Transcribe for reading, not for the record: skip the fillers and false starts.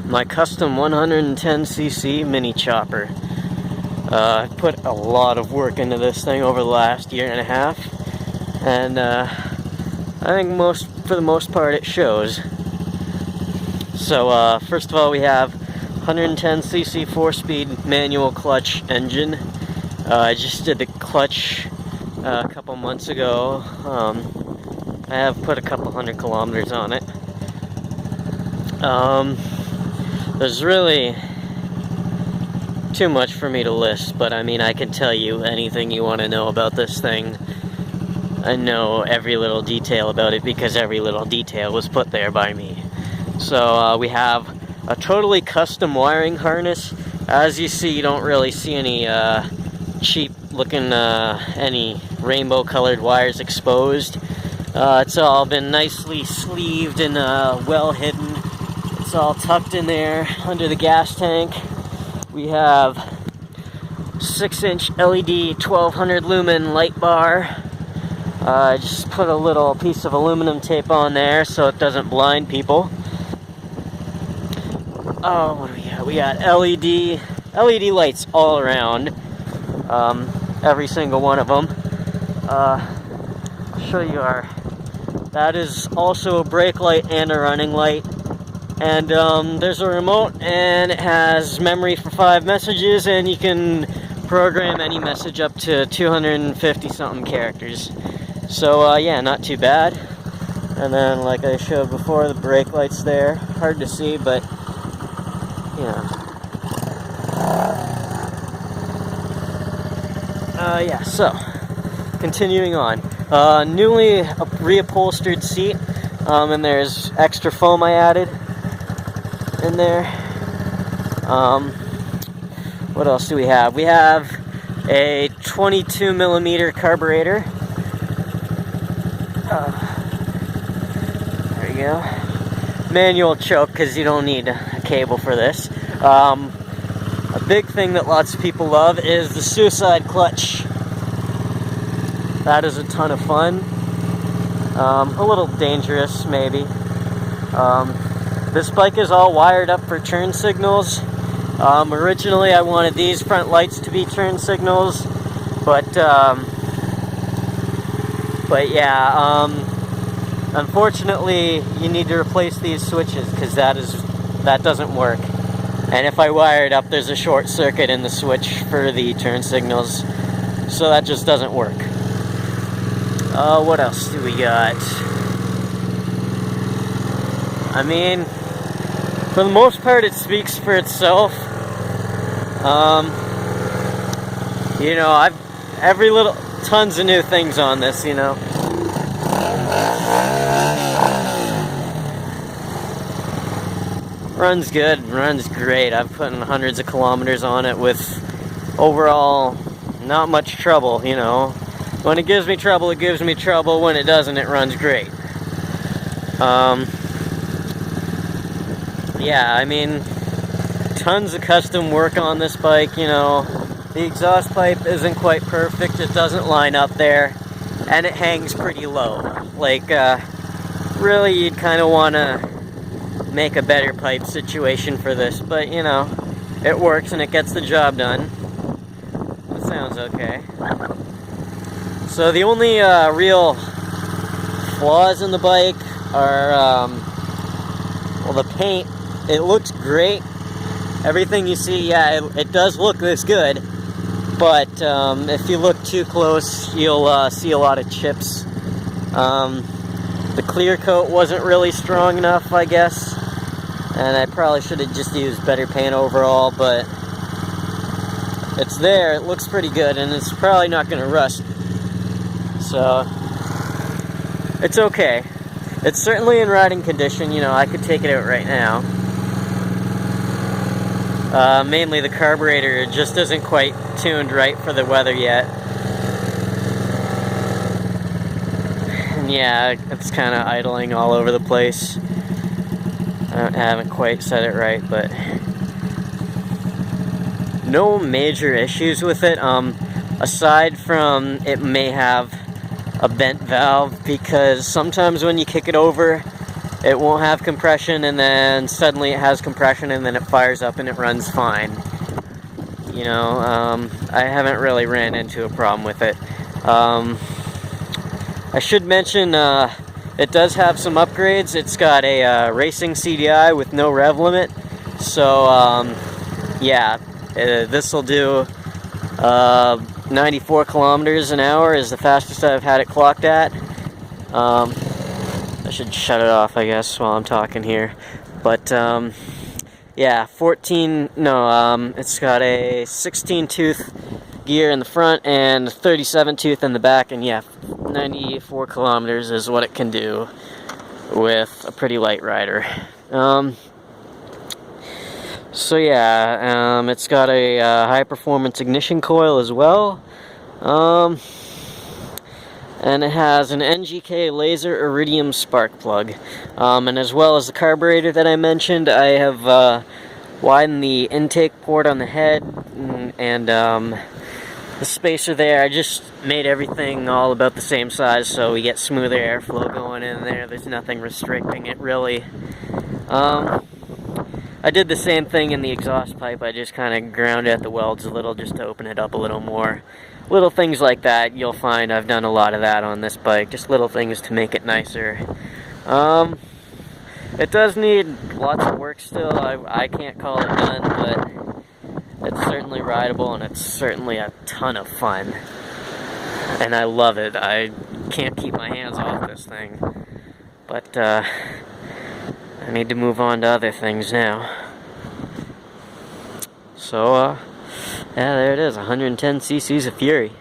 my custom 110cc mini chopper. I put a lot of work into this thing over the last year and a half, and I think for the most part it shows. So first of all, we have 110cc 4-speed manual clutch engine. I just did the clutch a couple months ago. I have put a couple 100 kilometers on it. There's really too much for me to list, but I mean, I can tell you anything you want to know about this thing. I know every little detail about it because every little detail was put there by me. So we have a totally custom wiring harness. As you see, you don't really see any cheap looking any rainbow colored wires exposed. It's all been nicely sleeved and well hidden. It's all tucked in there under the gas tank. We have 6-inch LED 1200 lumen light bar. I just put a little piece of aluminum tape on there so it doesn't blind people. Oh, what do we got? We got LED lights all around. Every single one of them. I'll show you that is also a brake light and a running light. And there's a remote, and it has memory for 5 messages, and you can program any message up to 250 something characters. So yeah, not too bad. And then, like I showed before, the brake light's there. Hard to see, but you know. Yeah, so continuing on. Newly reupholstered seat, and there's extra foam I added in there. What else do we have? We have a 22 millimeter carburetor. There you go. Manual choke, because you don't need a cable for this. A big thing that lots of people love is the suicide clutch. That is a ton of fun. A little dangerous, maybe. This bike is all wired up for turn signals. Originally I wanted these front lights to be turn signals, but yeah, unfortunately you need to replace these switches because that doesn't work. And if I wire it up, there's a short circuit in the switch for the turn signals, so that just doesn't work. What else do we got? I mean, for the most part, it speaks for itself. You know, tons of new things on this, you know. Runs good, runs great. I've put in hundreds of kilometers on it with overall not much trouble, you know. When it gives me trouble, it gives me trouble. When it doesn't, it runs great. Yeah, I mean, tons of custom work on this bike, you know. The exhaust pipe isn't quite perfect. It doesn't line up there, and it hangs pretty low. Like, really, you'd kind of want to make a better pipe situation for this, but, you know, it works and it gets the job done. That sounds okay. So the only real flaws in the bike are, well, the paint. It looks great. Everything you see, yeah, it does look this good. But if you look too close, you'll see a lot of chips. The clear coat wasn't really strong enough, I guess. And I probably should have just used better paint overall, but it's there. It looks pretty good, and it's probably not going to rust. So it's okay. It's certainly in riding condition. You know, I could take it out right now. Mainly the carburetor just isn't quite tuned right for the weather yet. And yeah, it's kind of idling all over the place. I haven't quite said it right, but no major issues with it. Aside from it may have a bent valve, because sometimes when you kick it over, it won't have compression, and then suddenly it has compression, and then it fires up and it runs fine. You know, I haven't really ran into a problem with it. I should mention it does have some upgrades. It's got a racing CDI with no rev limit, so yeah, this will do 94 kilometers an hour is the fastest I've had it clocked at. I should shut it off, I guess, while I'm talking here. But yeah, it's got a 16-tooth gear in the front and 37-tooth in the back, and yeah, 94 kilometers is what it can do with a pretty light rider. So yeah, it's got a high-performance ignition coil as well, and it has an NGK laser iridium spark plug, and as well as the carburetor that I mentioned, I have widened the intake port on the head and the spacer there. I just made everything all about the same size so we get smoother airflow going in there. There's nothing restricting it really. I did the same thing in the exhaust pipe. I just kind of ground at the welds a little just to open it up a little more. Little things like that, you'll find I've done a lot of that on this bike. Just little things to make it nicer. It does need lots of work still. I can't call it done, but it's certainly rideable and it's certainly a ton of fun. And I love it. I can't keep my hands off this thing. But I need to move on to other things now. So, yeah, there it is, 110 cc's of Fury.